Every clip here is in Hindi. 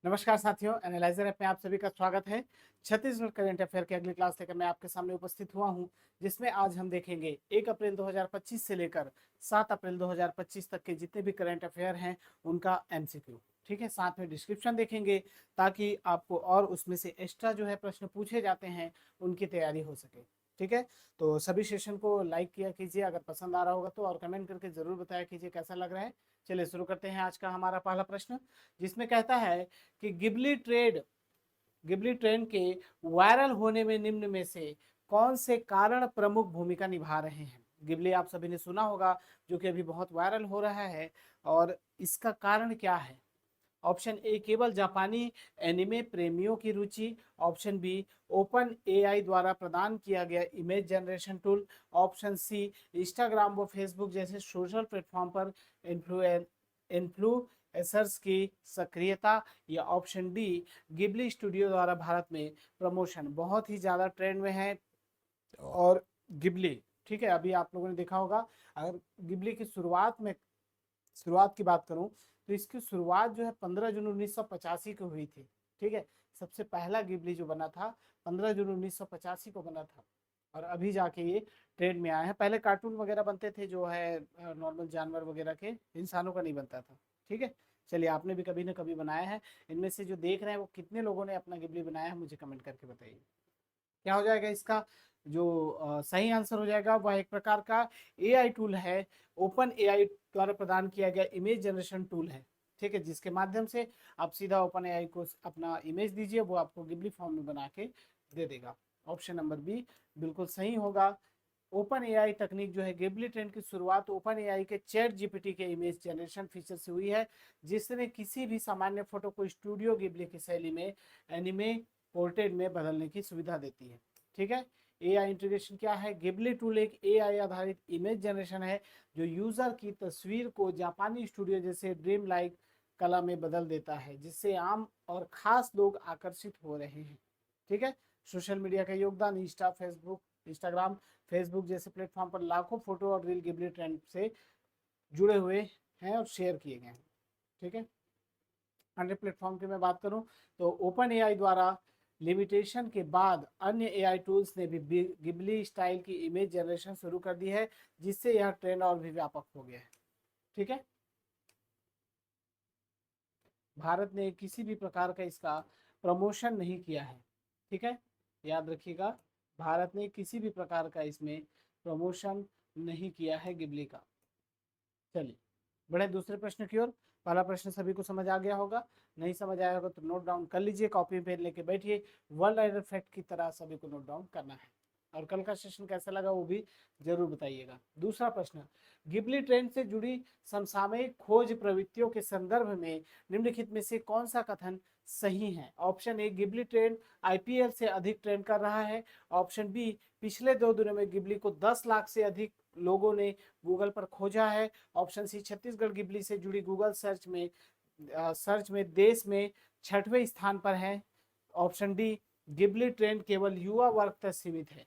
नमस्कार साथियों, एनालाइजर ऐप में आप सभी का स्वागत है। छत्तीसगढ़ करंट अफेयर की अगली क्लास लेकर मैं आपके सामने उपस्थित हुआ हूं, जिसमें आज हम देखेंगे 1 अप्रैल 2025 से लेकर 7 अप्रैल 2025 तक के जितने भी करंट अफेयर हैं उनका एमसीक्यू। ठीक है, साथ में डिस्क्रिप्शन देखेंगे ताकि आपको और उसमें से एक्स्ट्रा जो है प्रश्न पूछे जाते हैं उनकी तैयारी हो सके। ठीक है, तो सभी सेशन को लाइक किया कीजिए, अगर पसंद आ रहा होगा तो, और कमेंट करके जरूर बताया कीजिए कैसा लग रहा है। चलिए शुरू करते हैं आज का हमारा पहला प्रश्न, जिसमें कहता है कि गिबली ट्रेन के वायरल होने में निम्न में से कौन से कारण प्रमुख भूमिका निभा रहे हैं। गिबली आप सभी ने सुना होगा, जो कि अभी बहुत वायरल हो रहा है, और इसका कारण क्या है। ऑप्शन ए, केवल जापानी एनिमे प्रेमियों की रुचि। ऑप्शन बी, ओपन एआई द्वारा प्रदान किया गया image generation tool. Option C, Instagram व फेसबुक जैसे सोशल प्लेटफॉर्म पर इन्फ्लुएंसर्स की सक्रियता। या ऑप्शन डी, गिबली स्टूडियो द्वारा भारत में प्रमोशन बहुत ही ज्यादा ट्रेंड में है। और गिबली, ठीक है, अभी आप लोगों ने देखा होगा, अगर गिबली की शुरुआत की बात करूं तो इसकी शुरुआत जो है 15 जून 1985 को हुई थी। ठीक है, सबसे पहला गिबली जो बना था 15 जून 1985 को बना था, और अभी जाके ये ट्रेंड में आया है। पहले कार्टून वगैरह बनते थे जो है नॉर्मल जानवर वगैरह के, इंसानों का नहीं बनता था। ठीक है, चलिए, आपने भी कभी ना कभी बनाया है। इनमें से जो देख रहे हैं वो कितने लोगों ने अपना गिबली बनाया है, मुझे कमेंट करके बताइए। क्या हो जाएगा इसका जो सही आंसर हो जाएगा, वह एक प्रकार का एआई टूल है। ओपन एआई द्वारा प्रदान किया गया इमेज जनरेशन टूल है। ठीक है, जिसके माध्यम से आप सीधा ओपन एआई को अपना इमेज दीजिए, वो आपको गिबली फॉर्म में बना के दे देगा। ऑप्शन नंबर बी बिल्कुल सही होगा। ओपन एआई तकनीक जो है, गिबली ट्रेंड की शुरुआत ओपन एआई के चैट जीपीटी के इमेज जनरेशन फीचर से हुई है, जिसने किसी भी सामान्य फोटो को स्टूडियो गिबली की शैली में एनिमे पोर्ट्रेट में बदलने की सुविधा देती है। ठीक है, एआई इंटीग्रेशन क्या है। गिबली टूल एक एआई आधारित इमेज जनरेशन है जो यूजर की तस्वीर को जापानी स्टूडियो जैसे ड्रीम लाइक कला में बदल देता है, जिससे आम और खास लोग आकर्षित हो रहे हैं। ठीक है, सोशल मीडिया का योगदान। इंस्टाग्राम फेसबुक जैसे प्लेटफॉर्म पर लाखों फोटो और रील गिबली ट्रेंड से जुड़े हुए हैं और शेयर किए गए हैं। ठीक है, अन्य प्लेटफॉर्म की मैं बात करूं तो ओपन एआई द्वारा लिमिटेशन के बाद अन्य एआई टूल्स ने भी गिबली स्टाइल की इमेज जनरेशन शुरू कर दी है, जिससे यह ट्रेंड और भी व्यापक हो गया है। ठीक है, भारत ने किसी भी प्रकार का इसका प्रमोशन नहीं किया है। ठीक है, याद रखिएगा, भारत ने किसी भी प्रकार का इसमें प्रमोशन नहीं किया है गिबली का। चलिए बढ़े दूसरे प्रश्न की ओर। पहला प्रश्न सभी को समझ आ गया होगा, नहीं समझ आया होगा तो नोट डाउन कर लीजिए, कॉपी पेन लेके बैठिए। वर्ल्ड आइडल फैक्ट की तरह सभी को नोट डाउन करना है, और कल का सेशन कैसा लगा वो भी जरूर बताइएगा। दूसरा प्रश्न, गिबली ट्रेंड से जुड़ी समसामयिक खोज प्रवृत्तियों के संदर्भ में निम्नलिखित में से कौन सा कथन सही है। Option A, Ghibli trend IPL से अधिक ट्रेंड कर रहा है। ऑप्शन बी, पिछले 2 दिनों में गिबली को 10 लाख से अधिक लोगों ने गूगल पर खोजा है। ऑप्शन सी, छत्तीसगढ़ गिबली से जुड़ी गूगल सर्च में देश में 6वें स्थान पर है। ऑप्शन डी, गिबली ट्रेंड केवल युवा वर्ग तक सीमित है।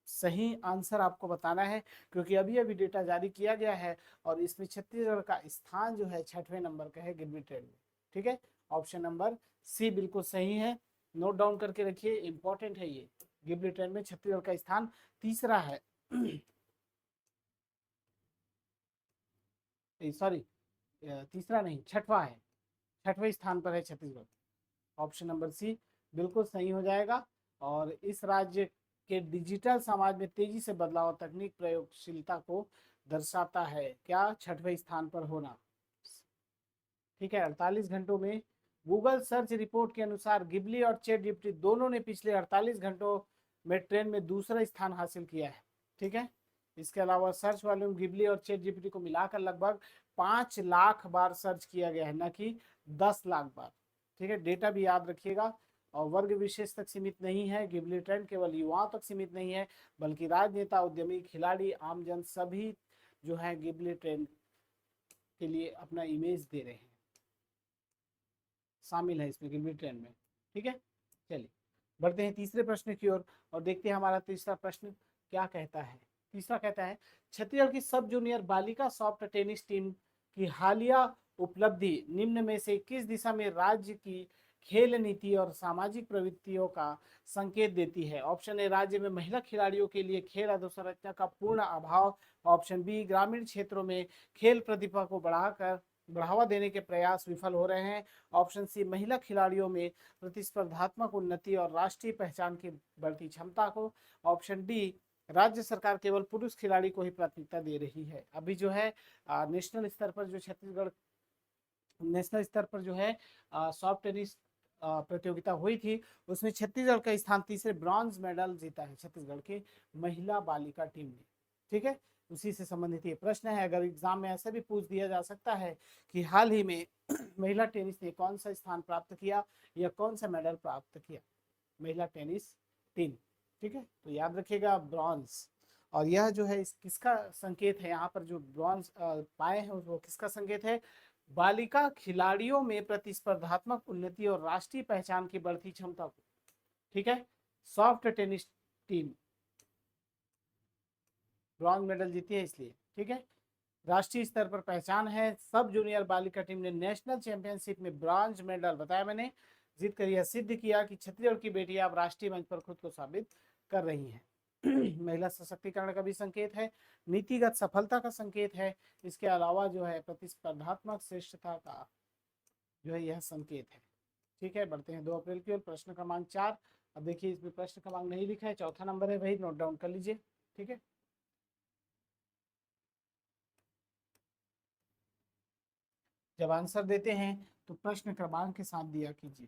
सही आंसर आपको बताना है, क्योंकि अभी अभी डेटा जारी किया गया है और इसमें छत्तीसगढ़ का स्थान जो है 6वें नंबर का है गिबली ट्रेंड में। ठीक है, ऑप्शन नंबर सी बिल्कुल सही है, नोट डाउन करके रखिए, इंपॉर्टेंट है ये। गिबली ट्रेंड में छत्तीसगढ़ का स्थान तीसरा है। सॉरी, तीसरा नहीं, छठवां है, 6वें स्थान पर है छत्तीसगढ़। ऑप्शन नंबर सी बिल्कुल सही हो जाएगा। और इस राज्य के डिजिटल समाज में तेजी से बदलाव तकनीक प्रयोगशीलता को दर्शाता है। क्या, 6वें स्थान पर होना। ठीक है, 48 घंटों में गूगल सर्च रिपोर्ट के अनुसार गिबली और चैट जीपीटी दोनों ने पिछले 48 घंटों में ट्रेंड में दूसरा स्थान हासिल किया है। ठीक है, इसके अलावा सर्च वॉल्यूम गिबली और चैट जीपीटी को मिलाकर लगभग 5 लाख बार सर्च किया गया है, न कि 10 लाख बार। ठीक है, डेटा भी याद रखिएगा। और वर्ग विशेष तक सीमित नहीं है, गिबली ट्रेंड केवल युवाओं तक सीमित नहीं है, बल्कि राजनेता, उद्यमी, खिलाड़ी, आमजन सभी जो है गिबली ट्रेंड के लिए अपना इमेज दे रहे हैं, शामिल है इसमें गिबली ट्रेंड में। ठीक है, चलिए बढ़ते हैं तीसरे प्रश्न की ओर और देखते हैं हमारा तीसरा प्रश्न क्या कहता है। तीसरा कहता है, छत्तीसगढ़ की सब जूनियर बालिका सॉफ्ट टेनिस टीम की हालिया उपलब्धि निम्न में से किस दिशा में राज्य की खेल नीति और सामाजिक प्रवृत्तियों का संकेत देती है? ऑप्शन ए, राज्य में महिला खिलाड़ियों के लिए खेल अधोसंरचना का पूर्ण अभाव। ऑप्शन बी, ग्रामीण क्षेत्रों में खेल प्रतिभा को बढ़ावा देने के प्रयास विफल हो रहे हैं। ऑप्शन सी, महिला खिलाड़ियों में प्रतिस्पर्धात्मक उन्नति और राष्ट्रीय पहचान की बढ़ती क्षमता को। ऑप्शन डी, राज्य सरकार केवल पुरुष खिलाड़ी को ही प्राथमिकता दे रही है। अभी जो है नेशनल स्तर पर जो छत्तीसगढ़ नेशनल स्तर पर जो है सॉफ्ट टेनिस प्रतियोगिता हुई थी, उसमें छत्तीसगढ़ का स्थान तीसरे ब्रॉन्ज मेडल जीता है छत्तीसगढ़ की महिला बालिका टीम ने। ठीक है, उसी से संबंधित ये प्रश्न है। अगर एग्जाम में ऐसा भी पूछ दिया जा सकता है कि हाल ही में महिला टेनिस ने कौन सा स्थान प्राप्त किया या कौन सा मेडल प्राप्त किया, महिला टेनिस टीम। ठीक है, तो याद रखिएगा ब्रॉन्ज। और यह जो है इस किसका संकेत है, यहाँ पर जो ब्रॉन्ज पाए हैं वो किसका संकेत है? बालिका खिलाड़ियों में प्रतिस्पर्धात्मक उन्नति और राष्ट्रीय पहचान की बढ़ती क्षमता को। ठीक है, soft tennis team bronze medal जीती है इसलिए। ठीक है, राष्ट्रीय स्तर पर पहचान है। सब जूनियर बालिका टीम ने नेशनल चैंपियनशिप में ब्रॉन्ज मेडल, बताया मैंने, जीत कर यह सिद्ध किया कि छत्तीसगढ़ की बेटियां अब राष्ट्रीय मंच पर खुद को साबित कर रही हैं। महिला सशक्तिकरण का भी संकेत है, नीतिगत सफलता का संकेत है। इसके अलावा जो है प्रतिस्पर्धात्मक श्रेष्ठता का जो है यह संकेत है। ठीक है, बढ़ते हैं 2 अप्रैल की ओर। प्रश्न क्रमांक 4। अब देखिए इसमें प्रश्न क्रमांक नहीं लिखा है, चौथा नंबर है, वही नोट डाउन कर लीजिए। ठीक है, जब आंसर देते हैं तो प्रश्न क्रमांक के साथ दिया कीजिए।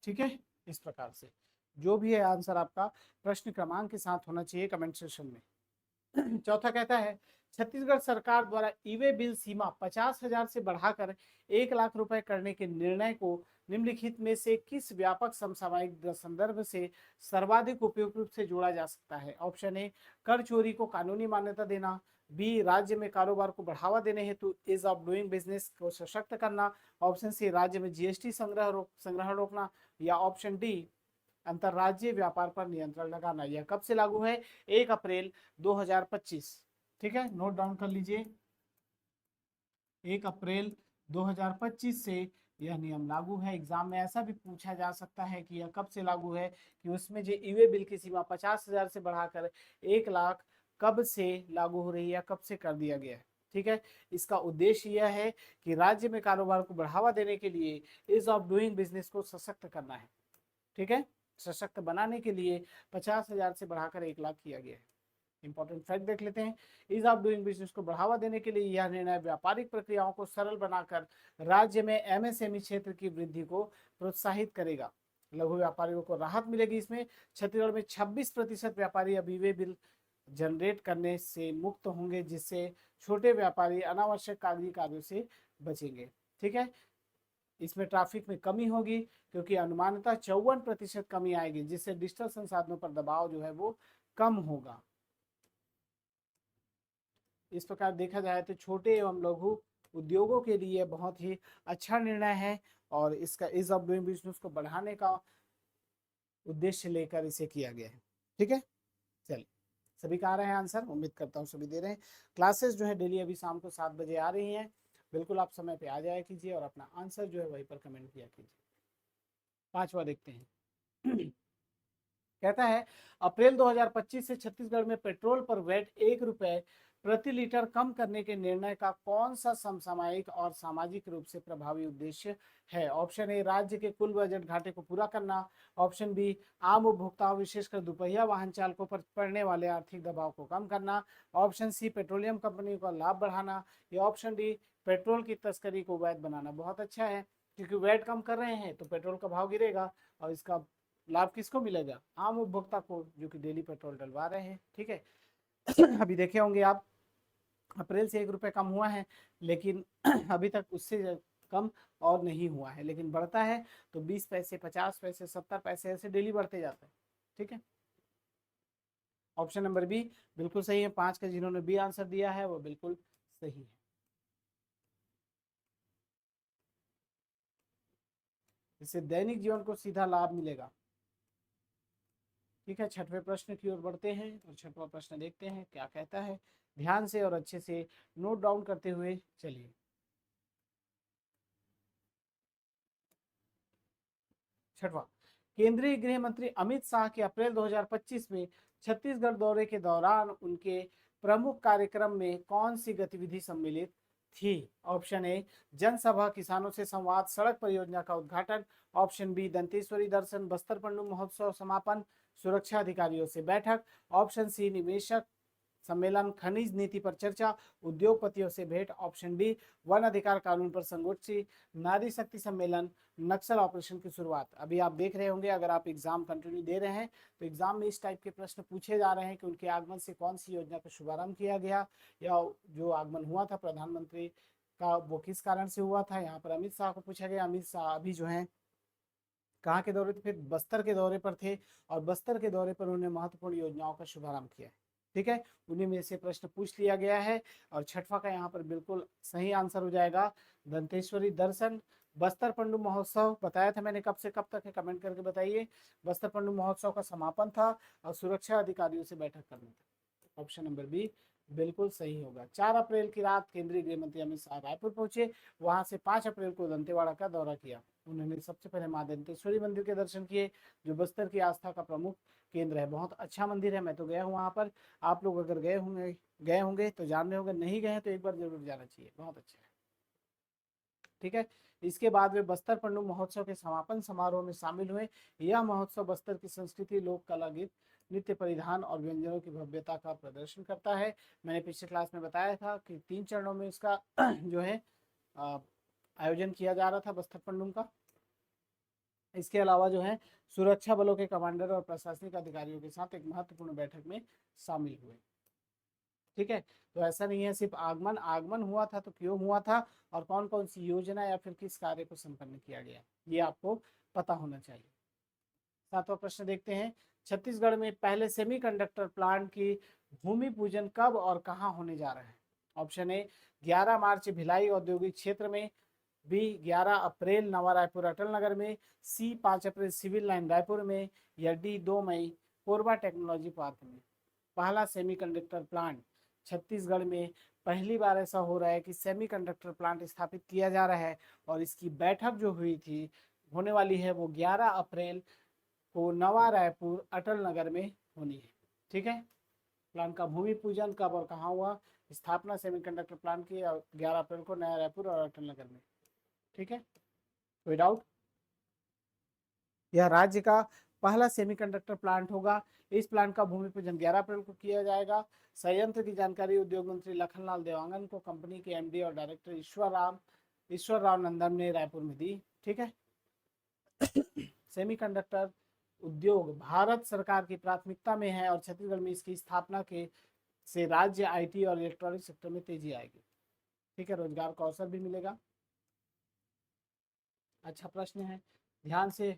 ठीक है, इस प्रकार से जो भी है आंसर आपका प्रश्न क्रमांक के साथ होना चाहिए कमेंट सेक्शन में। चौथा कहता है, छत्तीसगढ़ सरकार द्वारा ई वे बिल सीमा 50,000 से बढ़ाकर 1 लाख रुपए करने के निर्णय को निम्नलिखित में से किस व्यापक समसामयिक संदर्भ से सर्वाधिक उपयुक्त रूप से जोड़ा जा सकता है? ऑप्शन ए, कर चोरी को कानूनी मान्यता देना। बी, राज्य में कारोबार को बढ़ावा देने हेतु इज ऑफ डूइंग बिजनेस को सशक्त करना। ऑप्शन सी, राज्य में जीएसटी संग्रह रोकना। या ऑप्शन डी, अंतरराज्यीय व्यापार पर नियंत्रण लगाना। यह कब से लागू है? 1 अप्रैल 2025। ठीक है, नोट डाउन कर लीजिए, 1 अप्रैल 2025 से यह नियम लागू है। एग्जाम में ऐसा भी पूछा जा सकता है कि यह कब से लागू है, कि उसमें जो ईवे बिल की सीमा 50,000 से बढ़ाकर 1 लाख कब से लागू हो रही है, कब से कर दिया गया है। ठीक है, इसका उद्देश्य यह है कि राज्य में कारोबार को बढ़ावा देने के लिए इज ऑफ डूइंग बिजनेस को सशक्त करना है। ठीक है, सशक्त बनाने के लिए 50,000 से बढ़ाकर 1 लाख किया गया है। इंपॉर्टेंट फैक्ट देख लेते हैं। इज ऑफ डूइंग बिजनेस को बढ़ावा देने के लिए यह निर्णय व्यापारिक प्रक्रियाओं को सरल बनाकर राज्य में एमएसएमई क्षेत्र की वृद्धि को प्रोत्साहित करेगा। लघु व्यापारियों को राहत मिलेगी इसमें। छत्तीसगढ़ में 26% व्यापारी अभी वे बिल जनरेट करने से मुक्त होंगे, जिससे छोटे व्यापारी अनावश्यक कागजी कार्यों से बचेंगे। ठीक है, इसमें ट्रैफिक में कमी होगी क्योंकि अनुमानतः 54% कमी आएगी, जिससे डिजिटल संसाधनों पर दबाव जो है वो कम होगा। इस प्रकार देखा जाए तो छोटे एवं लघु उद्योगों के लिए बहुत ही अच्छा निर्णय है और इसका इज ऑफ डूइंग बिजनेस को बढ़ाने का उद्देश्य लेकर इसे किया गया है। ठीक है, चलिए सभी का आ रहे हैं आंसर, उम्मीद करता हूँ सभी दे रहे हैं। क्लासेस जो है डेली अभी शाम को 7 बजे आ रही हैं, बिल्कुल आप समय पे आ जाया कीजिए और अपना आंसर जो है वहीं पर कमेंट किया कीजिए। 5वां देखते हैं। कहता है, अप्रैल 2025 से छत्तीसगढ़ में पेट्रोल पर वैट 1 रुपए प्रति लीटर कम करने के निर्णय का कौन सा समसामयिक और सामाजिक रूप से प्रभावी उद्देश्य है? ऑप्शन ए, राज्य के कुल बजट घाटे को पूरा करना। ऑप्शन बी, आम उपभोक्ताओं विशेषकर दोपहिया वाहन चालकों पर पड़ने वाले आर्थिक दबाव को कम करना। ऑप्शन सी, पेट्रोलियम कंपनियों का लाभ बढ़ाना। या ऑप्शन डी, पेट्रोल की तस्करी को वैध बनाना। बहुत अच्छा है, क्योंकि वैट कम कर रहे हैं तो पेट्रोल का भाव गिरेगा और इसका लाभ किसको मिलेगा? आम उपभोक्ता को, जो कि डेली पेट्रोल डलवा रहे हैं। ठीक है, अभी देखे होंगे आप, अप्रैल से 1 रुपए कम हुआ है, लेकिन अभी तक उससे कम और नहीं हुआ है, लेकिन बढ़ता है तो 20 पैसे, 50 पैसे, 70 पैसे ऐसे डेली बढ़ते जाते हैं। ठीक है, ऑप्शन नंबर बी बिल्कुल सही है। 5 का जिन्होंने बी आंसर दिया है वो बिल्कुल सही है। इससे दैनिक जीवन को सीधा लाभ मिलेगा। ठीक है, 6वें प्रश्न की ओर बढ़ते हैं और 6वां प्रश्न देखते हैं क्या कहता है। ध्यान से और अच्छे से नोट डाउन करते हुए चलिए। छठवां, केंद्रीय गृह मंत्री अमित शाह के अप्रैल 2025 में छत्तीसगढ़ दौरे के दौरान उनके प्रमुख कार्यक्रम में कौन सी गतिविधि सम्मिलित थी? ऑप्शन ए जनसभा, किसानों से संवाद, सड़क परियोजना का उद्घाटन। ऑप्शन बी दंतेश्वरी दर्शन, बस्तर पंडू महोत्सव समापन, सुरक्षा अधिकारियों से बैठक। ऑप्शन सी निवेशक सम्मेलन, खनिज नीति पर चर्चा, उद्योगपतियों से भेंट। ऑप्शन डी वन अधिकार कानून पर संगोष्ठी, नारी शक्ति सम्मेलन, नक्सल ऑपरेशन की शुरुआत। अभी आप देख रहे होंगे, अगर आप एग्जाम कंटिन्यू दे रहे हैं तो एग्जाम में इस टाइप के प्रश्न पूछे जा रहे हैं कि उनके आगमन से कौन सी योजना का शुभारंभ किया गया, या जो आगमन हुआ था प्रधानमंत्री का वो किस कारण से हुआ था। यहाँ पर अमित शाह को पूछा गया। अमित शाह अभी जो है कहाँ के दौरे थे? फिर बस्तर के दौरे पर थे, और बस्तर के दौरे पर उन्होंने महत्वपूर्ण योजनाओं का शुभारंभ किया है। ठीक है, उन्हीं में से प्रश्न पूछ लिया गया है। और छठवां का यहाँ पर बिल्कुल सही आंसर हो जाएगा दंतेश्वरी दर्शन। बस्तर पंडू महोत्सव बताया था मैंने, कब से कब तक है कमेंट करके बताइए। बस्तर पंडू महोत्सव का समापन था और सुरक्षा अधिकारियों से बैठक करना था। ऑप्शन नंबर बी बिल्कुल सही होगा। 4 अप्रैल की रात केंद्रीय गृह मंत्री अमित शाह रायपुर पहुंचे, वहां से 5 अप्रैल को दंतेवाड़ा का दौरा किया। उन्होंने सबसे पहले मां दंतेश्वरी मंदिर के दर्शन किए, जो बस्तर की आस्था का प्रमुख केंद्र है। बहुत अच्छा मंदिर है, मैं तो गया हूँ वहाँ पर। आप लोग अगर गए होंगे तो जान रहे होंगे, नहीं गए हैं तो एक बार जरूर जाना चाहिए, बहुत अच्छा है। ठीक है, इसके बाद वे बस्तर पंडू महोत्सव के समापन समारोह में शामिल हुए। यह महोत्सव बस्तर की संस्कृति, लोक कला, गीत, नृत्य, परिधान और व्यंजनों की भव्यता का प्रदर्शन करता है। मैंने पिछले क्लास में बताया था कि 3 चरणों में इसका जो है आयोजन किया जा रहा था बस्तर पंडुम का। इसके अलावा जो है सुरक्षा बलों के कमांडर और प्रशासनिक अधिकारियों के साथ एक महत्वपूर्ण बैठक में शामिल हुए। ठीक है, तो ऐसा नहीं है सिर्फ आगमन आगमन हुआ था तो क्यों हुआ था, और कौन कौन सी योजना या फिर किस कार्य को संपन्न किया गया, ये आपको पता होना चाहिए। 7वां प्रश्न देखते हैं, छत्तीसगढ़ में पहले सेमीकंडक्टर प्लांट की भूमि पूजन कब और कहां होने जा रहा है? ऑप्शन ए 11 मार्च भिलाई औद्योगिक क्षेत्र में, बी 11 अप्रैल नवा रायपुर अटल नगर में, सी 5 अप्रैल सिविल लाइन रायपुर में, या डी 2 मई कोरबा टेक्नोलॉजी पार्क में। पहला सेमीकंडक्टर प्लांट छत्तीसगढ़ में पहली बार ऐसा हो रहा है कि सेमीकंडक्टर प्लांट स्थापित किया जा रहा है, और इसकी बैठक जो हुई थी होने वाली है वो 11 अप्रैल को नवा रायपुर अटल नगर में होनी है। ठीक है, प्लांट का भूमि पूजन कब और कहाँ हुआ? स्थापना सेमीकंडक्टर प्लांट की 11 अप्रैल को नया रायपुर और अटल नगर में। ठीक है, कोई डाउट? यह राज्य का पहला सेमीकंडक्टर प्लांट होगा। इस प्लांट का भूमि पूजन 11 अप्रैल को किया जाएगा। संयंत्र की जानकारी उद्योग मंत्री लखनलाल देवांगन को कंपनी के एमडी और डायरेक्टर ईश्वर राव नंदन ने रायपुर में दी। ठीक है, सेमीकंडक्टर उद्योग भारत सरकार की प्राथमिकता में है, और छत्तीसगढ़ में इसकी स्थापना के से राज्य आईटी और इलेक्ट्रॉनिक सेक्टर में तेजी आएगी। ठीक है, रोजगार का अवसर भी मिलेगा। अच्छा प्रश्न है, ध्यान से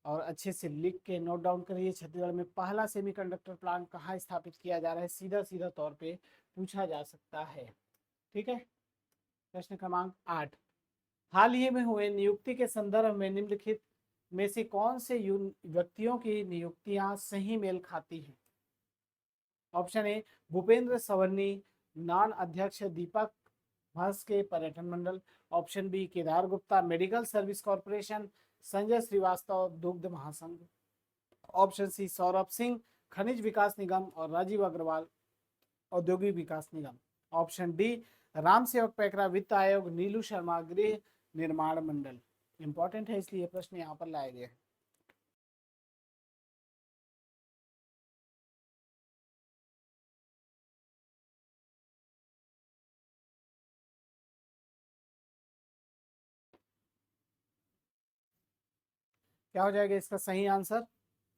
और अच्छे से लिख के नोट डाउन करिए। छत्तीसगढ़ में पहला सेमीकंडक्टर प्लांट कहाँ स्थापित किया जा रहा है, सीधा सीधा तौर पे पूछा जा सकता है। ठीक है, प्रश्न क्रमांक 8, हाल ही में हुए नियुक्ति के संदर्भ में निम्नलिखित में से कौन से व्यक्तियों की नियुक्तियां सही मेल खाती हैं? Option A Bhupendra Savarni, non अध्यक्ष दीपक भस के पर्यटन मंडल। Option B Kedar Gupta, medical service corporation. Sanjay Shrivastava, दुग्ध महासंघ। ऑप्शन सी सौरभ सिंह, खनिज विकास निगम। और राजीव अग्रवाल, औद्योगिक विकास निगम। ऑप्शन डी राम सेवक पैकरा, वित्त आयोग। नीलू शर्मा, गृह निर्माण मंडल। इंपॉर्टेंट है इसलिए प्रश्न यहाँ पर लाए गए। क्या हो जाएगा इसका सही आंसर?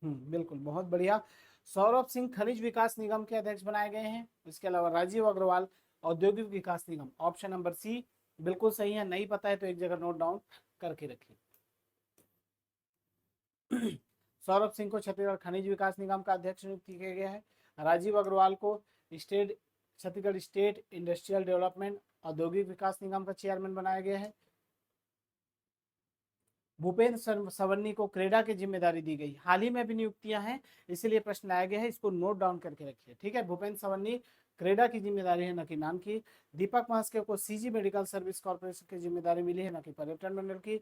बिल्कुल, बहुत बढ़िया। सौरभ सिंह खनिज विकास निगम के अध्यक्ष बनाए गए हैं। इसके अलावा राजीव अग्रवाल औद्योगिक विकास निगम। ऑप्शन नंबर सी बिल्कुल सही है। नहीं पता है तो एक जगह नोट डाउन करके रखिए। सौरभ सिंह को छत्तीसगढ़ खनिज विकास निगम का अध्यक्ष नियुक्त किया गया है। राजीव अग्रवाल को छत्तीसगढ़ स्टेट इंडस्ट्रियल डेवलपमेंट औद्योगिक विकास निगम का चेयरमैन बनाया गया है। भूपेंद्र सवर्णी को क्रेडा की जिम्मेदारी दी गई। हाल ही में भी नियुक्तियां हैं, इसीलिए प्रश्न आया गया है, इसको नोट डाउन करके रखिए। ठीक है, भूपेंद्र सवर्णी क्रेडा की जिम्मेदारी है, न कि नान की। दीपक महास्के को सीजी मेडिकल सर्विस कॉर्पोरेशन की जिम्मेदारी मिली है, न कि पर्यटन मंडल की।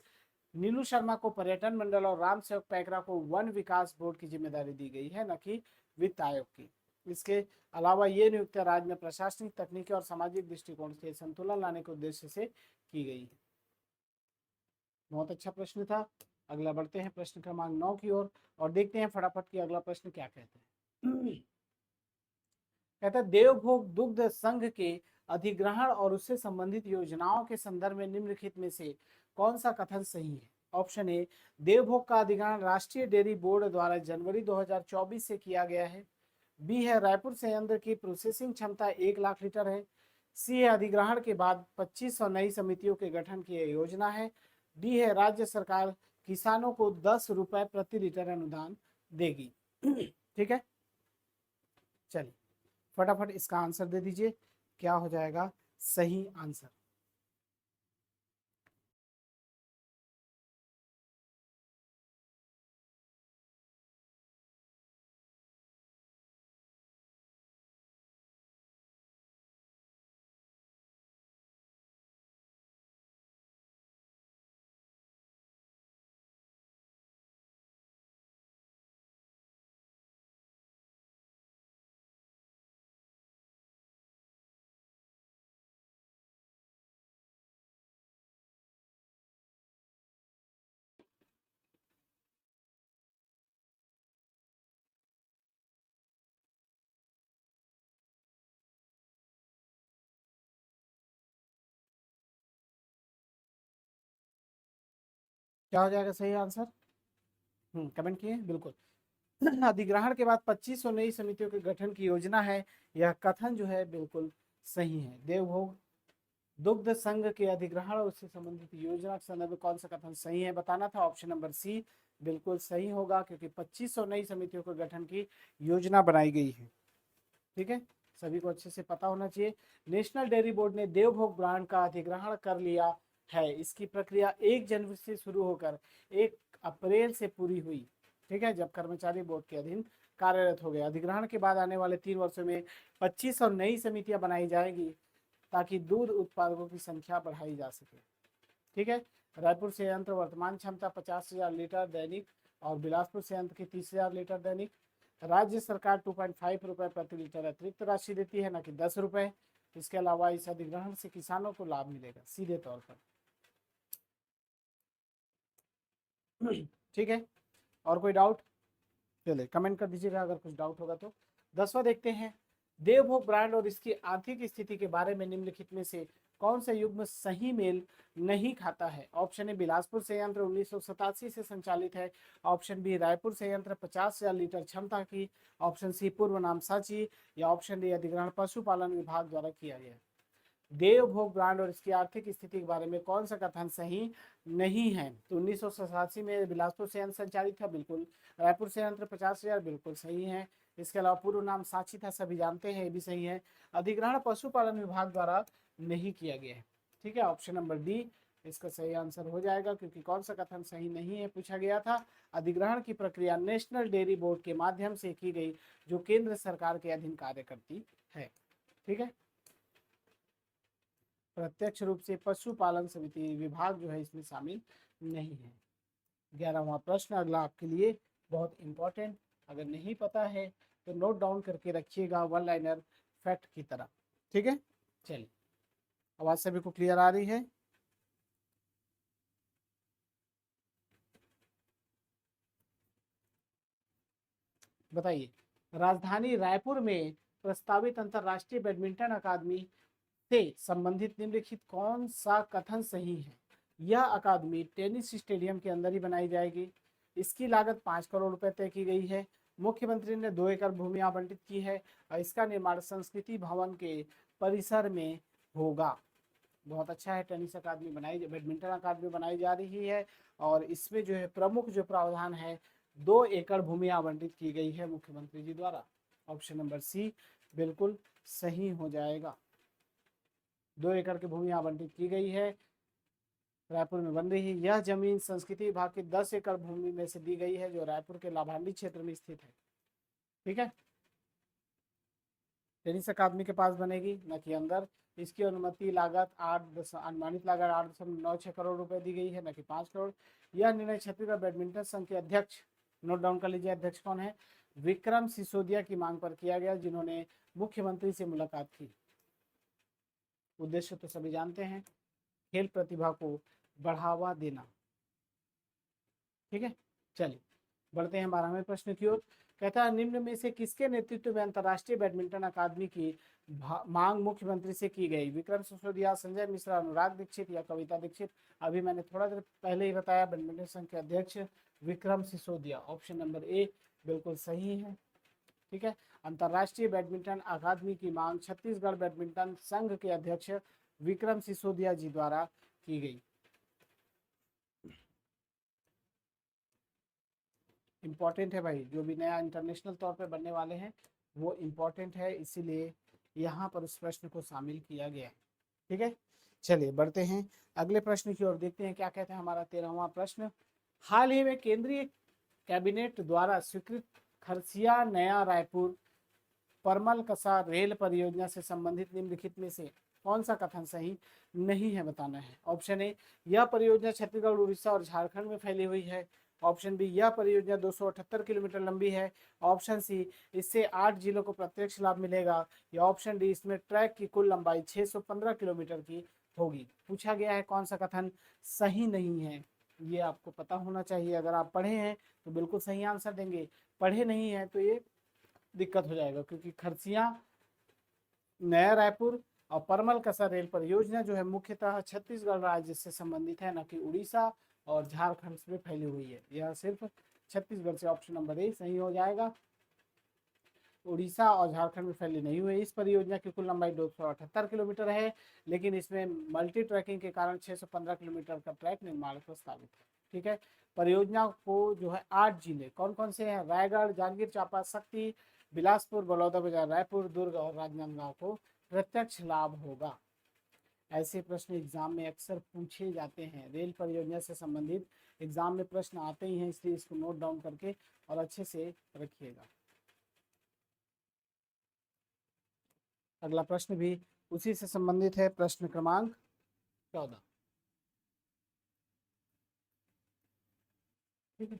नीलू शर्मा को पर्यटन मंडल और राम सेवक पैकरा को वन विकास बोर्ड की जिम्मेदारी दी गई है, न कि वित्त आयोग की। इसके अलावा ये नियुक्तियां राज्य में प्रशासनिक, तकनीकी और सामाजिक दृष्टिकोण से संतुलन लाने के उद्देश्य से की गई है। बहुत अच्छा प्रश्न था। अगला बढ़ते हैं प्रश्न क्रमांक 9 की ओर और देखते हैं फटाफट कि अगला प्रश्न क्या कहते हैं। कहता है देवभोग दुग्ध संघ के अधिग्रहण और उससे संबंधित योजनाओं के संदर्भ में निम्नलिखित में से कौन सा कथन सही है? ऑप्शन ए, देवभोग का अधिग्रहण राष्ट्रीय डेयरी बोर्ड द्वारा जनवरी 2024 से किया गया है। बी है, रायपुर संयंत्र की प्रोसेसिंग क्षमता 1 लाख लीटर है। सी है, अधिग्रहण के बाद 2500 नई समितियों के गठन की योजना है। डी है, राज्य सरकार किसानों को 10 रुपए प्रति लीटर अनुदान देगी। ठीक है, चलिए फटाफट इसका आंसर दे दीजिए, क्या हो जाएगा सही आंसर? क्या हो जाएगा सही आंसर? कमेंट किए बिल्कुल। अधिग्रहण के बाद 2500 नई समितियों के गठन की योजना है, यह कथन जो है बिल्कुल सही है। देवभोग दुग्ध संघ के अधिग्रहण और उससे संबंधित योजना के संदर्भ में कौन सा कथन सही है बताना था। ऑप्शन नंबर सी बिल्कुल सही होगा, क्योंकि 2500 नई समितियों के गठन की योजना बनाई गई है। ठीक है, सभी को अच्छे से पता होना चाहिए। नेशनल डेयरी बोर्ड ने देवभोग ब्रांड का अधिग्रहण कर लिया है। इसकी प्रक्रिया 1 जनवरी से शुरू होकर 1 अप्रैल से पूरी हुई। ठीक है, जब कर्मचारी बोर्ड के अधीन कार्यरत हो गए। अधिग्रहण के बाद आने वाले 3 वर्षों में 2500 नई समितियां बनाई जाएगी, ताकि दूध उत्पादकों की संख्या बढ़ाई जा सके। ठीक है, रायपुर संयंत्र वर्तमान क्षमता 50,000 लीटर दैनिक और बिलासपुर संयंत्र की 30,000 लीटर दैनिक। राज्य सरकार 2.5 रुपए प्रति लीटर अतिरिक्त राशि देती है, न कि 10 रुपए। इसके अलावा इस अधिग्रहण से किसानों को लाभ मिलेगा सीधे तौर पर। ठीक है, और कोई डाउट? चलिए कमेंट कर दीजिएगा अगर कुछ डाउट होगा तो। 10वां देखते हैं, देवभोग ब्रांड और इसकी आर्थिक स्थिति के बारे में निम्नलिखित में से कौन सा युग्म सही मेल नहीं खाता है? ऑप्शन ए, बिलासपुर संयंत्र 1987 से संचालित है। ऑप्शन बी, रायपुर संयंत्र 50,000 लीटर क्षमता की। ऑप्शन सी, पूर्व नाम सांची। या ऑप्शन डी, अधिग्रहण पशुपालन विभाग द्वारा किया गया। देवभोग ब्रांड और इसकी आर्थिक स्थिति के बारे में कौन सा कथन सही नहीं है? तो 1987 में बिलासपुर संयंत्र संचालित था, बिल्कुल। रायपुर संयंत्र 50,000, बिल्कुल सही है। इसके अलावा पूर्व नाम सांची था, सभी जानते हैं, ये भी सही है। अधिग्रहण पशुपालन विभाग द्वारा नहीं किया गया है। ठीक है, ऑप्शन नंबर डी इसका सही आंसर हो जाएगा, क्योंकि कौन सा कथन सही नहीं है पूछा गया था। अधिग्रहण की प्रक्रिया नेशनल डेयरी बोर्ड के माध्यम से की गई, जो केंद्र सरकार के अधीन कार्य करती है। ठीक है, प्रत्यक्ष रूप से पशुपालन समिति विभाग जो है इसमें शामिल नहीं है। 11वां प्रश्न अगला आपके लिए बहुत इंपॉर्टेंट, अगर नहीं पता है तो नोट डाउन करके रखिएगा, वन लाइनर फैक्ट की तरह। ठीक है, चलिए आवाज सभी को क्लियर आ रही है? बताइए, राजधानी रायपुर में प्रस्तावित अंतरराष्ट्रीय बैडमिंटन अकादमी से संबंधित निम्नलिखित कौन सा कथन सही है? यह अकादमी टेनिस स्टेडियम के अंदर ही बनाई जाएगी। इसकी लागत 5 करोड़ रुपए तय की गई है। मुख्यमंत्री ने 2 एकड़ भूमि आवंटित की है और इसका निर्माण संस्कृति भवन के परिसर में होगा। बहुत अच्छा है, टेनिस अकादमी बनाई, बैडमिंटन अकादमी बनाई जा रही है और इसमें जो है प्रमुख जो प्रावधान है, 2 एकड़ भूमि आवंटित की गई है मुख्यमंत्री जी द्वारा। ऑप्शन नंबर सी बिल्कुल सही हो जाएगा। 2 एकड़ की भूमि आवंटित की गई है, रायपुर में बन रही है। यह जमीन संस्कृति विभाग की 10 एकड़ भूमि में से दी गई है, जो रायपुर के लाभांडी क्षेत्र में स्थित है। ठीक है, टेनिस अकादमी के पास बनेगी, न कि अंदर। इसकी अनुमति लागत अनुमानित लागत 8.96 करोड़ रुपए दी गई है, न कि 5 करोड़। यह निर्णय छत्तीसगढ़ बैडमिंटन संघ के अध्यक्ष, नोट डाउन कर लीजिए अध्यक्ष कौन है, विक्रम सिसोदिया की मांग पर किया गया, जिन्होंने मुख्यमंत्री से मुलाकात की। उद्देश्य तो सभी जानते हैं, खेल प्रतिभा को बढ़ावा देना। ठीक है, चलिए बढ़ते हैं 12वें प्रश्न की ओर। कहता है निम्न में से किसके नेतृत्व में अंतर्राष्ट्रीय बैडमिंटन अकादमी की मांग मुख्यमंत्री से की गई? विक्रम सिसोदिया, संजय मिश्रा, अनुराग दीक्षित या कविता दीक्षित? अभी मैंने थोड़ा देर पहले ही बताया, बैडमिंटन संघ के अध्यक्ष Vikram Sisodia, option number A बिल्कुल सही है। ठीक है, अंतर्राष्ट्रीय बैडमिंटन अकादमी की मांग छत्तीसगढ़ बैडमिंटन संघ के अध्यक्ष विक्रम सिसोदिया जी द्वारा की गई। इम्पॉर्टेंट है भाई, जो भी नया इंटरनेशनल तौर पे बनने वाले हैं वो इम्पॉर्टेंट है, इसीलिए यहाँ पर उस प्रश्न को शामिल किया गया है। ठीक है, चलिए बढ़ते हैं अगले प्रश्न की ओर, देखते हैं क्या कहते हैं हमारा 13वां प्रश्न। हाल ही में केंद्रीय कैबिनेट द्वारा स्वीकृत खरसिया नया रायपुर परमल कसा रेल परियोजना से संबंधित निम्नलिखित में से कौन सा कथन सही नहीं है, बताना है। ऑप्शन ए, यह परियोजना छत्तीसगढ़, उड़ीसा और झारखंड में फैली हुई है। ऑप्शन बी, यह परियोजना 278 किलोमीटर लंबी है। ऑप्शन सी, इससे 8 जिलों को प्रत्यक्ष लाभ मिलेगा। या ऑप्शन डी, इसमें ट्रैक की कुल लंबाई 615 किलोमीटर की होगी। पूछा गया है कौन सा कथन सही नहीं है, ये आपको पता होना चाहिए। अगर आप पढ़े हैं तो बिल्कुल सही आंसर देंगे, पढ़े नहीं है तो ये दिक्कत हो जाएगा, क्योंकि खरसिया नया रायपुर और परमल कसा रेल परियोजना जो है मुख्यतः छत्तीसगढ़ राज्य से संबंधित है, न कि उड़ीसा और झारखंड में फैली हुई है। यह सिर्फ छत्तीसगढ़ से, ऑप्शन नंबर ए सही हो जाएगा। उड़ीसा और झारखंड में फैली नहीं हुई। इस परियोजना की कुल लंबाई 278 किलोमीटर है, लेकिन इसमें मल्टी ट्रैकिंग के कारण 615 किलोमीटर का ट्रैक निर्माण प्रस्तावित है। ठीक है, परियोजना को जो है 8 जिले कौन कौन से हैं, रायगढ़, जांजगीर चांपा, शक्ति, बिलासपुर, बलौदाबाजार, रायपुर, दुर्ग और राजनांदगांव को प्रत्यक्ष लाभ होगा। ऐसे प्रश्न एग्जाम में अक्सर पूछे जाते हैं, रेल परियोजना से संबंधित एग्जाम में प्रश्न आते ही हैं, इसलिए इसको नोट डाउन करके और अच्छे से रखिएगा। अगला प्रश्न भी उसी से संबंधित है, प्रश्न क्रमांक 14। ठीक है,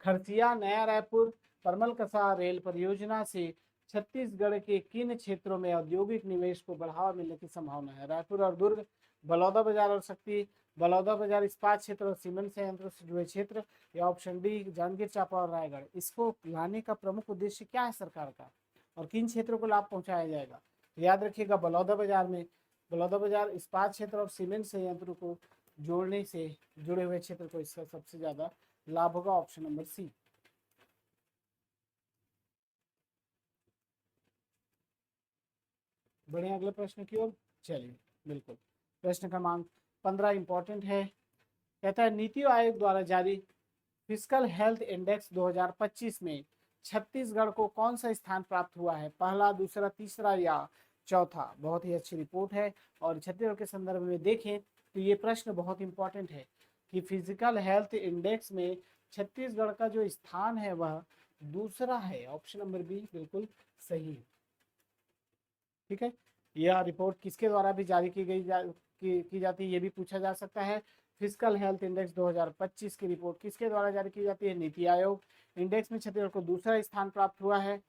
खरसिया नया रायपुर परमल कसा रेल परियोजना से छत्तीसगढ़ के किन क्षेत्रों में औद्योगिक निवेश को बढ़ावा मिलने की संभावना है? रायपुर और दुर्ग, बलौदाबाजार और शक्ति, बलौदाबाजार इस्पात क्षेत्र और सीमेंट संयंत्र से जुड़े क्षेत्र, या ऑप्शन डी जांजगीर चांपा और रायगढ़। इसको लाने का प्रमुख उद्देश्य क्या है सरकार का, और किन क्षेत्रों को लाभ पहुंचाया जाएगा? याद रखिएगा, बलौदाबाजार में, बलौदाबाजार इस्पात क्षेत्र और सीमेंट संयंत्र को जोड़ने से जुड़े हुए क्षेत्र को इसका सबसे ज्यादा लाभ होगा, ऑप्शन नंबर सी। बढ़े अगले प्रश्न की ओर, चलिए बिल्कुल। प्रश्न क्रमांक 15 इंपॉर्टेंट है। कहता है नीति आयोग द्वारा जारी फिजिकल हेल्थ इंडेक्स 2025 में छत्तीसगढ़ को कौन सा स्थान प्राप्त हुआ है? पहला, दूसरा, तीसरा या चौथा? बहुत ही अच्छी रिपोर्ट है, और छत्तीसगढ़ के संदर्भ में देखें तो ये प्रश्न बहुत इंपॉर्टेंट है कि फिजिकल हेल्थ इंडेक्स में छत्तीसगढ़ का जो स्थान है वह दूसरा है, ऑप्शन नंबर बी बिल्कुल सही है। ठीक है, यह रिपोर्ट किसके द्वारा भी जारी की गई की जाती है, ये भी पूछा जा सकता है। फिजिकल हेल्थ इंडेक्स 2025 की रिपोर्ट किसके द्वारा जारी की जाती है? नीति आयोग। इंडेक्स में छत्तीसगढ़ को दूसरा स्थान प्राप्त हुआ है,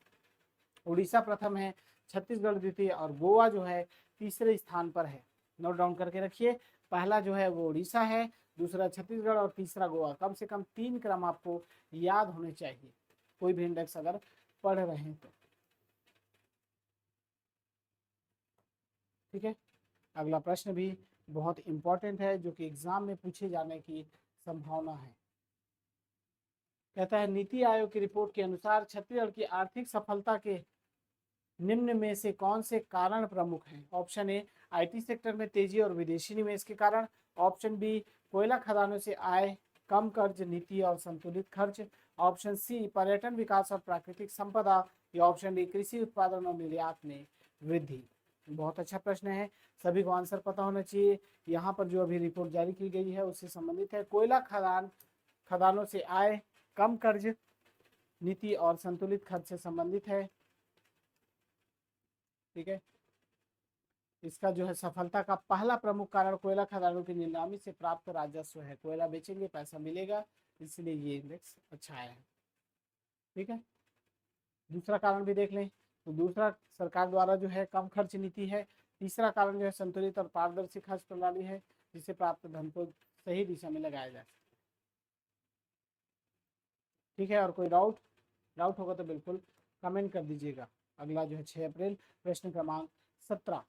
उड़ीसा प्रथम है, छत्तीसगढ़ द्वितीय और गोवा जो है तीसरे स्थान पर है। नोट डाउन करके रखिए, पहला जो है वो उड़ीसा है, दूसरा छत्तीसगढ़ और तीसरा गोवा। कम से कम 3 क्रम आपको याद होने चाहिए कोई भी इंडेक्स अगर पढ़ रहे हैं तो। ठीक है, अगला प्रश्न भी बहुत इंपॉर्टेंट है, जो कि एग्जाम में पूछे जाने की संभावना है। कहता है नीति आयोग की रिपोर्ट के अनुसार छत्तीसगढ़ की आर्थिक सफलता के निम्न में से कौन से कारण प्रमुख हैं? ऑप्शन ए, आईटी सेक्टर में तेजी और विदेशी निवेश के कारण। ऑप्शन बी, कोयला खदानों से आय, कम कर्ज नीति और संतुलित खर्च। ऑप्शन सी, पर्यटन विकास और प्राकृतिक संपदा। या ऑप्शन डी, कृषि उत्पादन और निर्यात में वृद्धि। बहुत अच्छा प्रश्न है, सभी को आंसर पता होना चाहिए। यहाँ पर जो अभी रिपोर्ट जारी की गई है उससे संबंधित है, कोयला खदानों से आय, कम कर्ज नीति और संतुलित खर्च से संबंधित है। ठीक है। इसका जो है सफलता का पहला प्रमुख कारण कोयला खदानों की नीलामी से प्राप्त राजस्व है। कोयला बेचेंगे पैसा मिलेगा, इसलिए ये इंडेक्स अच्छा है। ठीक है, दूसरा कारण भी देख लें तो दूसरा सरकार द्वारा जो है कम खर्च नीति है। तीसरा कारण जो है संतुलित और पारदर्शी खर्च प्रणाली है, जिससे प्राप्त धन को सही दिशा में लगाया जा सके। ठीक है, और कोई डाउट डाउट होगा तो बिल्कुल कमेंट कर दीजिएगा। अगला जो है 6 अप्रैल, प्रश्न क्रमांक 17।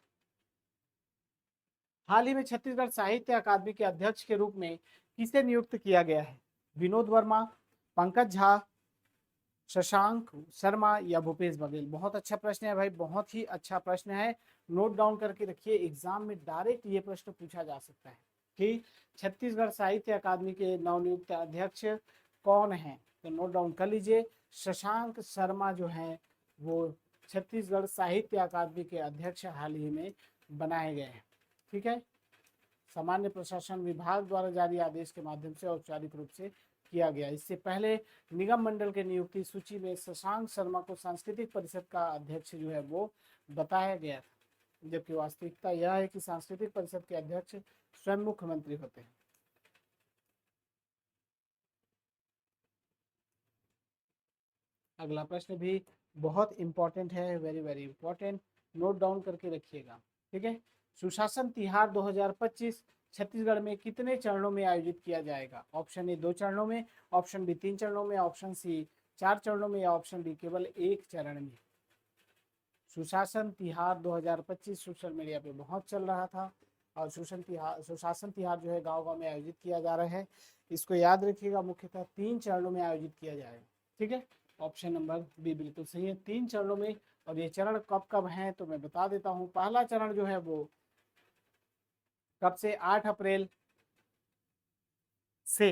हाल ही में छत्तीसगढ़ साहित्य अकादमी के अध्यक्ष के रूप में किसे नियुक्त किया गया है? विनोद वर्मा, पंकज झा, शशांक शर्मा या भूपेश बघेल? बहुत अच्छा प्रश्न है भाई, बहुत ही अच्छा प्रश्न है। नोट डाउन करके रखिए, एग्जाम में डायरेक्ट ये प्रश्न पूछा जा सकता है कि छत्तीसगढ़ साहित्य अकादमी के नवनियुक्त अध्यक्ष कौन है। तो नोट डाउन कर लीजिए, शशांक शर्मा जो है वो छत्तीसगढ़ साहित्य अकादमी के अध्यक्ष हाल ही में बनाए गए हैं। ठीक है, सामान्य प्रशासन विभाग द्वारा जारी आदेश के माध्यम से औपचारिक रूप से किया गया। इससे पहले निगम मंडल के नियुक्ति सूची में शशांक शर्मा को सांस्कृतिक परिषद का अध्यक्ष जो है वो बताया गया था, जबकि वास्तविकता यह है कि सांस्कृतिक परिषद के अध्यक्ष स्वयं मुख्यमंत्री होते हैं। अगला प्रश्न भी बहुत इंपॉर्टेंट है, very very important, note down करके रखिएगा। ठीक है, सुशासन तिहार 2025 छत्तीसगढ़ में कितने चरणों में आयोजित किया जाएगा? ऑप्शन ए 2 चरणों में, ऑप्शन बी 3 चरणों में, ऑप्शन सी 4 चरणों में, या ऑप्शन डी केवल 1 चरण में? सुशासन तिहार 2025 सोशल मीडिया पे बहुत चल रहा था, और सुशासन तिहार जो है गांव गांव में आयोजित किया जा रहा है। इसको याद रखिएगा, मुख्यतः 3 चरणों में आयोजित किया जाएगा। ठीक है, ऑप्शन नंबर बी बिल्कुल सही है, 3 चरणों में। और ये चरण कब कब हैं तो मैं बता देता हूँ। पहला चरण जो है वो कब से, 8 अप्रैल से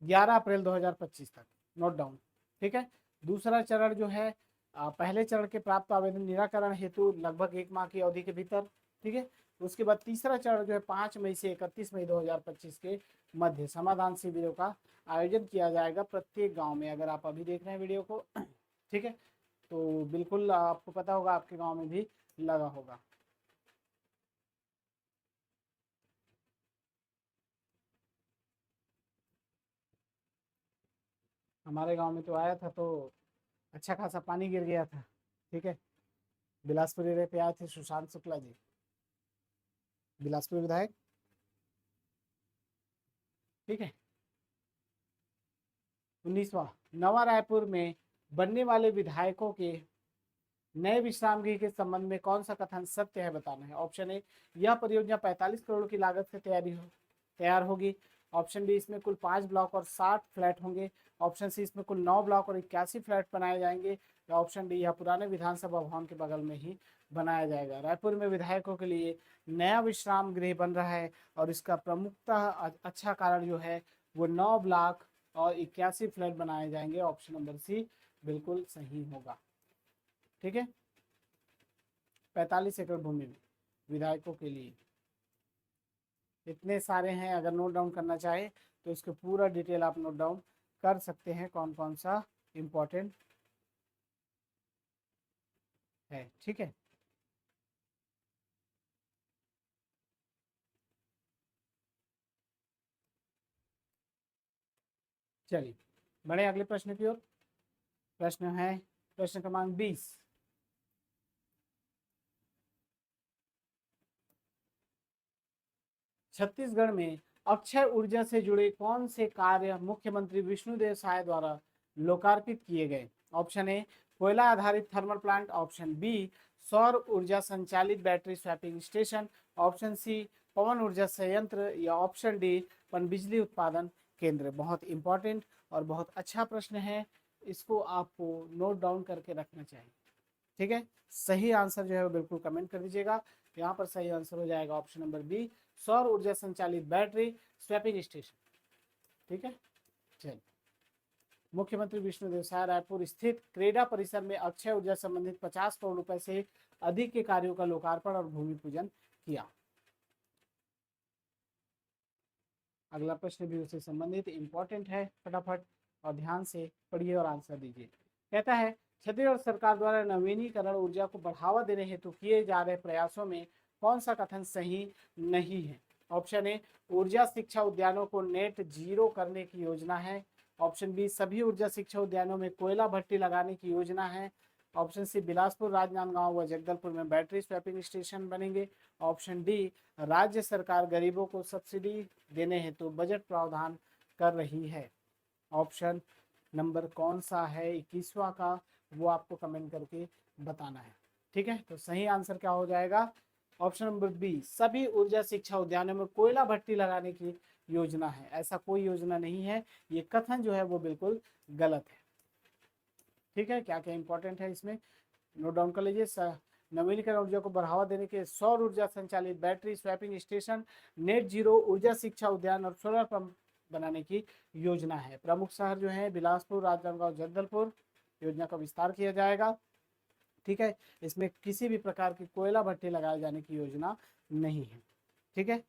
11 अप्रैल 2025 तक, नोट डाउन। ठीक है, दूसरा चरण जो है पहले चरण के प्राप्त आवेदन निराकरण हेतु लगभग 1 माह की अवधि के भीतर। ठीक है, उसके बाद तीसरा चरण जो है 5 मई से 31 मई 2025 के मध्य समाधान शिविरों का आयोजन किया जाएगा प्रत्येक गांव में। अगर आप अभी देख रहे हैं वीडियो को, ठीक है, तो बिल्कुल आपको पता होगा, आपके गांव में भी लगा होगा। हमारे गांव में तो आया था, तो अच्छा खासा पानी गिर गया था। ठीक है, बिलासपुर एरिया पे आए थे सुशांत शुक्ला जी, बिलासपुर विधायक। ठीक है, 19वां, नवा रायपुर में बनने वाले विधायकों के नए विश्राम गृह के संबंध में कौन सा कथन सत्य है, बताना है। ऑप्शन ए, यह परियोजना 45 करोड़ की लागत से तैयार होगी। ऑप्शन बी, इसमें कुल 5 ब्लॉक और 60 फ्लैट होंगे। ऑप्शन सी, इसमें कुल 9 ब्लॉक और 81 फ्लैट बनाए जाएंगे। या ऑप्शन डी, यह पुराने विधानसभा भवन के बगल में ही बनाया जाएगा। रायपुर में विधायकों के लिए नया विश्राम गृह बन रहा है, और इसका प्रमुखतः अच्छा कारण जो है वो 9 ब्लॉक और 81 फ्लैट बनाए जाएंगे। ऑप्शन नंबर सी बिल्कुल सही होगा। ठीक है, 45 एकड़ भूमि में विधायकों के लिए इतने सारे हैं। अगर नोट डाउन करना चाहे तो इसके पूरा डिटेल आप नोट डाउन कर सकते हैं, कौन कौन सा इंपॉर्टेंट है। ठीक है, चलिए बढ़े अगले प्रश्न की ओर। प्रश्न है प्रश्न क्रमांक 20। छत्तीसगढ़ में अक्षय ऊर्जा से जुड़े कौन से कार्य मुख्यमंत्री विष्णुदेव साय द्वारा लोकार्पित किए गए? ऑप्शन ए, कोयला आधारित थर्मल प्लांट। ऑप्शन बी, सौर ऊर्जा संचालित battery swapping station. Option C, पवन ऊर्जा संयंत्र। या ऑप्शन डी, पनबिजली उत्पादन केंद्र। बहुत इंपॉर्टेंट और बहुत अच्छा प्रश्न है, इसको आपको नोट डाउन करके रखना चाहिए। ठीक है, सही आंसर जो है वो बिल्कुल कमेंट कर दीजिएगा। यहाँ पर सही आंसर हो जाएगा ऑप्शन नंबर बी, सौर ऊर्जा संचालित बैटरी स्वैपिंग स्टेशन। ठीक है, चलिए। मुख्यमंत्री विष्णुदेव साय रायपुर स्थित क्रेडा परिसर में अक्षय ऊर्जा संबंधित 50 करोड़ रुपए से अधिक के कार्यों का लोकार्पण और भूमि पूजन किया। अगला प्रश्न भी उससे संबंधित इंपॉर्टेंट है, फटाफट और ध्यान से पढ़िए और आंसर दीजिए। कहता है, छत्तीसगढ़ सरकार द्वारा नवीनीकरण ऊर्जा को बढ़ावा देने हेतु किए जा रहे प्रयासों में कौन सा कथन सही नहीं है? ऑप्शन ए, ऊर्जा शिक्षा उद्यानों को नेट जीरो करने की योजना है। ऑप्शन बी, सभी ऊर्जा शिक्षा उद्यानों में कोयला भट्टी लगाने की योजना है। ऑप्शन सी, बिलासपुर, राजनांदगांव व जगदलपुर में बैटरी स्वैपिंग स्टेशन बनेंगे। ऑप्शन डी, राज्य सरकार गरीबों को सब्सिडी देने हेतु बजट प्रावधान कर रही है। ऑप्शन नंबर कौन सा है 21वां का, वो आपको कमेंट करके बताना है। ठीक है, तो सही आंसर क्या हो जाएगा? ऑप्शन नंबर बी, सभी ऊर्जा शिक्षा उद्यानों में कोयला भट्टी लगाने की योजना है। ऐसा कोई योजना नहीं है, ये कथन जो है वो बिल्कुल गलत है। ठीक है, क्या क्या इंपॉर्टेंट है इसमें नोट डाउन कर लीजिए। नवीनीकरण ऊर्जा को बढ़ावा देने के सौर ऊर्जा संचालित battery swapping station, net zero ऊर्जा शिक्षा उद्यान और सोलर पंप बनाने की योजना है। प्रमुख शहर जो है बिलासपुर, राजनांदगांव, जगदलपुर। योजना का विस्तार किया जाएगा। ठीक है, इसमें किसी भी प्रकार की कोयला भट्टी लगाए जाने की योजना नहीं है। ठीक है,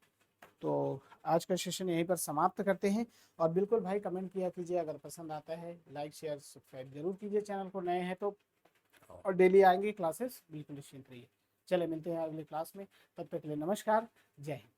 तो आज का सेशन यहीं पर समाप्त करते हैं। और बिल्कुल भाई कमेंट किया कीजिए, अगर पसंद आता है लाइक शेयर सब्सक्राइब जरूर कीजिए चैनल को, नए हैं तो। और डेली आएंगे क्लासेस, बिल्कुल निश्चिंत रहिए। चले मिलते हैं अगले क्लास में, तब तक के लिए नमस्कार, जय हिंद।